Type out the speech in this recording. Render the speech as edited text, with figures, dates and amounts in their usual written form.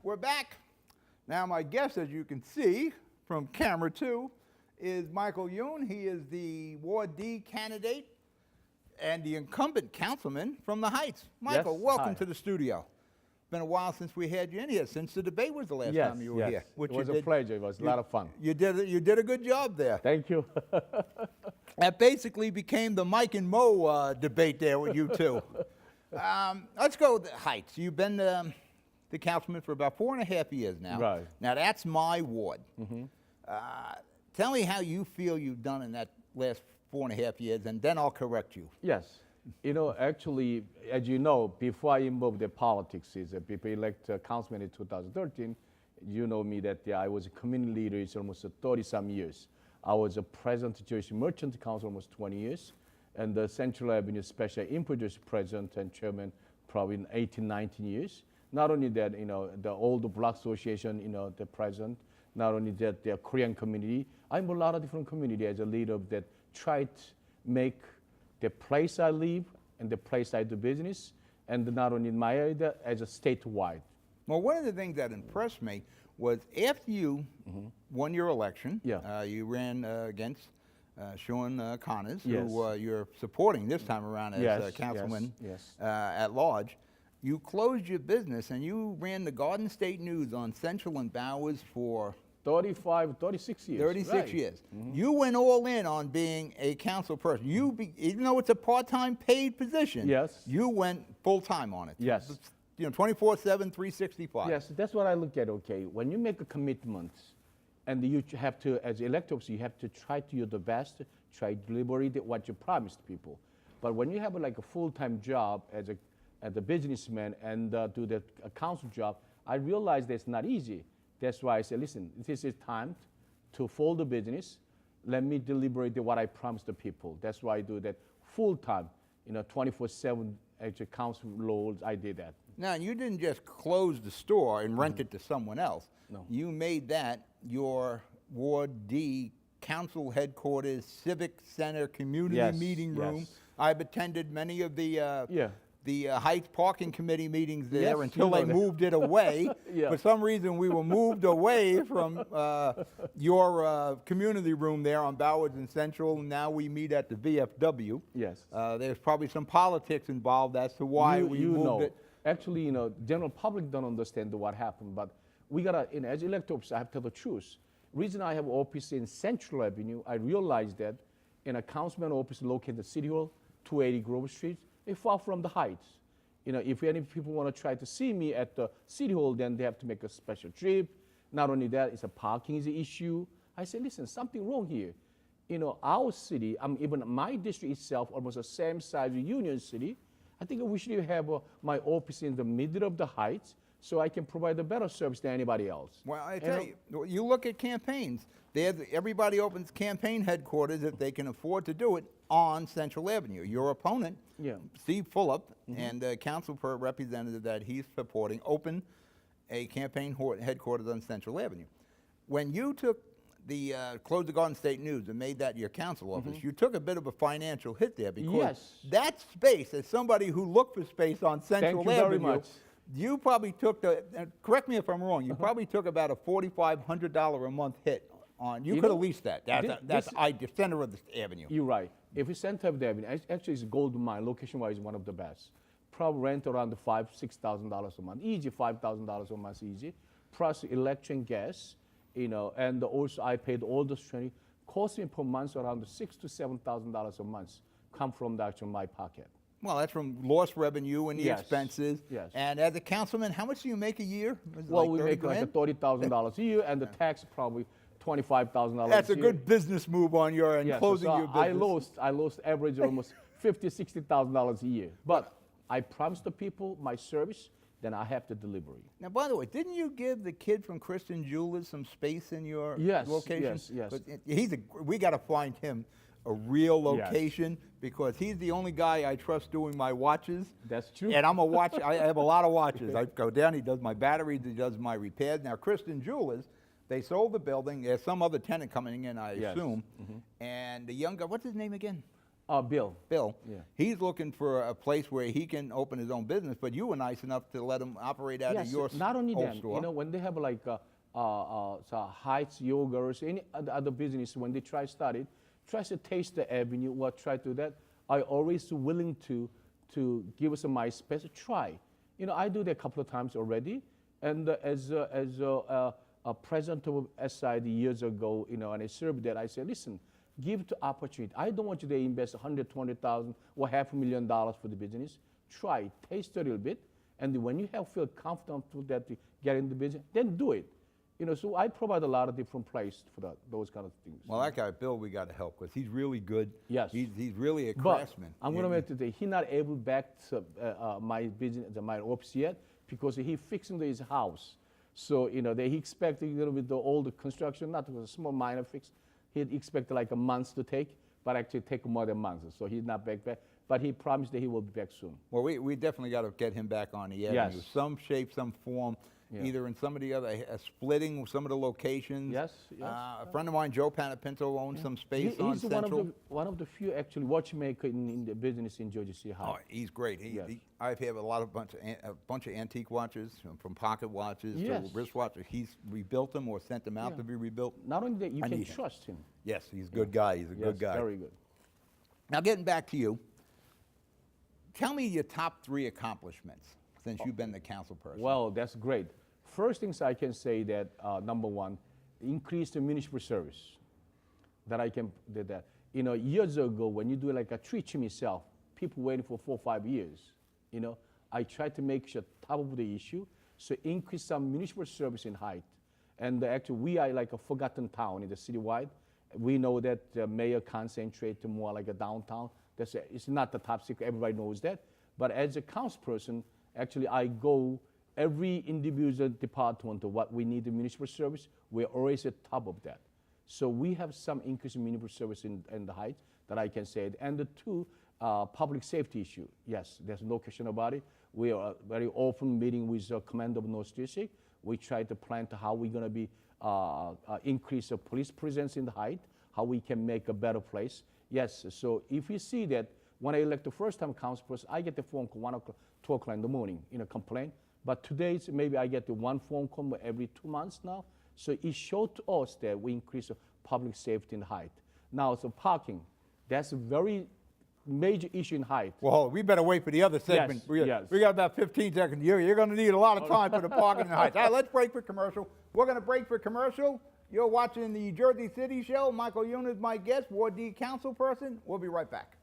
We're back. Now my guest, as you can see from camera 2, is Michael Yoon. He is the Ward D candidate and the incumbent councilman from the Heights. Michael, Yes, welcome hi. to the studio. Been a while since we had you in here, since the debate was the last time you were here. It was a pleasure. It was a lot of fun. You did a good job there. Thank you. That basically became the Mike and Mo debate there with you two. Let's go with the Heights. You've been the councilman for about 4.5 years now. Right. Now that's my ward. Tell me how you feel you've done in that last 4.5 years, and then I'll correct you. Yes. You know, actually, as you know, before I involved in politics, people elect councilman in 2013, you know me that I was a community leader for almost 30-some years. I was a president of Jewish Merchant Council almost 20 years, and the Central Avenue Special Import District president and chairman probably in 18, 19 years. Not only that, you know, the old Black Association, you know, the president. Not only that, the Korean community. I'm a lot of different community as a leader of that try to make the place I live and the place I do business, and not only in my area, as a statewide. Well, one of the things that impressed me was after you won your election, you ran against Sean Connors, who you're supporting this time around as councilman at large. You closed your business and you ran the Garden State News on Central and Bowers for 36 years. 36 years. You went all in on being a council person. Even though it's a part-time paid position, you went full-time on it. Yes. You know, 24/7, 365. Yes, that's what I look at, okay. When you make a commitment, and you have to, as electors, you have to try to do the best, try to deliberate what you promised people. But when you have like a full-time job as a businessman and do the council job, I realized that's not easy. That's why I said, listen, this is time to fold the business. Let me deliberate what I promised the people. That's why I do that full-time, you know, 24/7 as a council roles, I did that. Now, you didn't just close the store and rent it to someone else. No. You made that your Ward D council headquarters, civic center, community meeting room. I've attended many of the Heights Parking Committee meetings there until they moved it away. For some reason, we were moved away from your community room there on Bowers and Central, and now we meet at the VFW. Yes. There's probably some politics involved as to why we moved it. Actually, you know, general public don't understand what happened, but we gotta, you know, as electors, I have to tell the truth. Reason I have office in Central Avenue, I realized that in a councilman office located in the City Hall, 280 Grove Street, it's far from the Heights. You know, if any people want to try to see me at the City Hall, then they have to make a special trip. Not only that, it's a parking is an issue. I said, listen, something wrong here. You know, our city, even my district itself, almost the same size as Union City. I think we should have my office in the middle of the Heights so I can provide a better service than anybody else. Well, I tell you, you look at campaigns. Everybody opens campaign headquarters if they can afford to do it on Central Avenue. Your opponent, Steve Fulop, and the council representative that he's supporting, opened a campaign headquarters on Central Avenue. When you took closed the Garden State News and made that your council office, you took a bit of a financial hit there because that space, as somebody who looked for space on Central Avenue, very much. You probably took correct me if I'm wrong, you probably took about a $4,500 a month hit on, you could have leased that. That's the center of the avenue. You're right. If it's center of the avenue, actually it's a gold mine, location-wise one of the best. Probably rent around the $6,000 a month, easy $5,000 a month, easy. Plus electric and gas, you know, and also I paid all the training. Cost me per month around $6,000 to $7,000 a month come from my pocket. Well, that's from lost revenue and the expenses. Yes. And as a councilman, how much do you make a year? Well, we make like $30,000 a year, and the tax probably $25,000. That's a good business move on your end, closing your business. I lost average almost $50,000, $60,000 a year. But I promised the people my service, then I have to deliver it. Now, by the way, didn't you give the kid from Christian Jewelers some space in your location? Yes. But we got to find him a real location because he's the only guy I trust doing my watches. That's true. And I'm a watch. I have a lot of watches. I go down. He does my batteries. He does my repairs. Now, Christian Jewelers, they sold the building. There's some other tenant coming in, I assume. And the young guy, what's his name again? Bill. Bill, Yeah. he's looking for a place where he can open his own business, but you were nice enough to let him operate out of Yes, your not only old them. store. You know, when they have like so Heights Yogurts, any other business, when they start it, tries to taste the avenue or try to do that, I always willing to give us my space to try. You know, I do that a couple of times already, and as a president of SID years ago, you know, and I served that, I said, listen, give the opportunity. I don't want you to invest $120,000 or $500,000 for the business. Try, taste a little bit, and when you feel confident that to get in the business, then do it. You know, so I provide a lot of different places for those kind of things. Well, that guy, Bill, we got to help because he's really good. Yes. He's really a But craftsman. I'm going to make today, he's not able back to my business, my office yet, because he fixing his house. So, you know, he expected, you know, with the old construction, not with a small minor fix, he expected like a month to take, but actually take more than months. So he's not back. But he promised that he will be back soon. Well, we definitely got to get him back on the avenue. Yes. Some shape, some form, Yeah. either in some of the other, splitting some of the locations. Yes, yes. A friend of mine, Joe Panapinto, owns some space on He's Central. one of the few actually watchmaker in the business in Georgia City. Oh, he's great. Yes. I've had a bunch of antique watches, from pocket watches Yes. to wristwatches. He's rebuilt them or sent them out Yeah. to be rebuilt. Not only that, you I can need him. trust him. Yes, he's a good guy. He's a good Yes, guy. very good. Now, getting back to you, tell me your top 3 accomplishments since you've been the council person. Well, that's great. First things I can say that number one, increase the municipal service. That I can did that. You know, years ago when you do like a tree trim itself, people waiting for 4 or 5 years. You know, I tried to make sure top of the issue, so increase some municipal service in Height. And actually, we are like a forgotten town in the citywide. We know that the mayor concentrate more like a downtown. It's not the top secret. Everybody knows that. But as a councilperson, actually, I go every individual department of what we need the municipal service. We're always at top of that. So we have some increase in municipal service in the Heights that I can say. And the 2, public safety issue. Yes, there's no question about it. We are very often meeting with the commander of North District. We try to plan to how we're going to be increase the police presence in the Height, how we can make a better place. Yes, so if you see that when I elect the first time councilperson, I get the phone call 1 o'clock, 2 o'clock in the morning, you know, complaint. But today, maybe I get the 1 phone call every 2 months now. So it showed to us that we increase the public safety in the Height. Now, so parking, that's a very major issue in Height. Well, we better wait for the other segment. Yes. We got about 15 seconds. You're going to need a lot of time for the parking in the Heights. All right, let's break for commercial. We're going to break for commercial. You're watching the Jersey City Show. Michael Youn is my guest, Ward D council person. We'll be right back.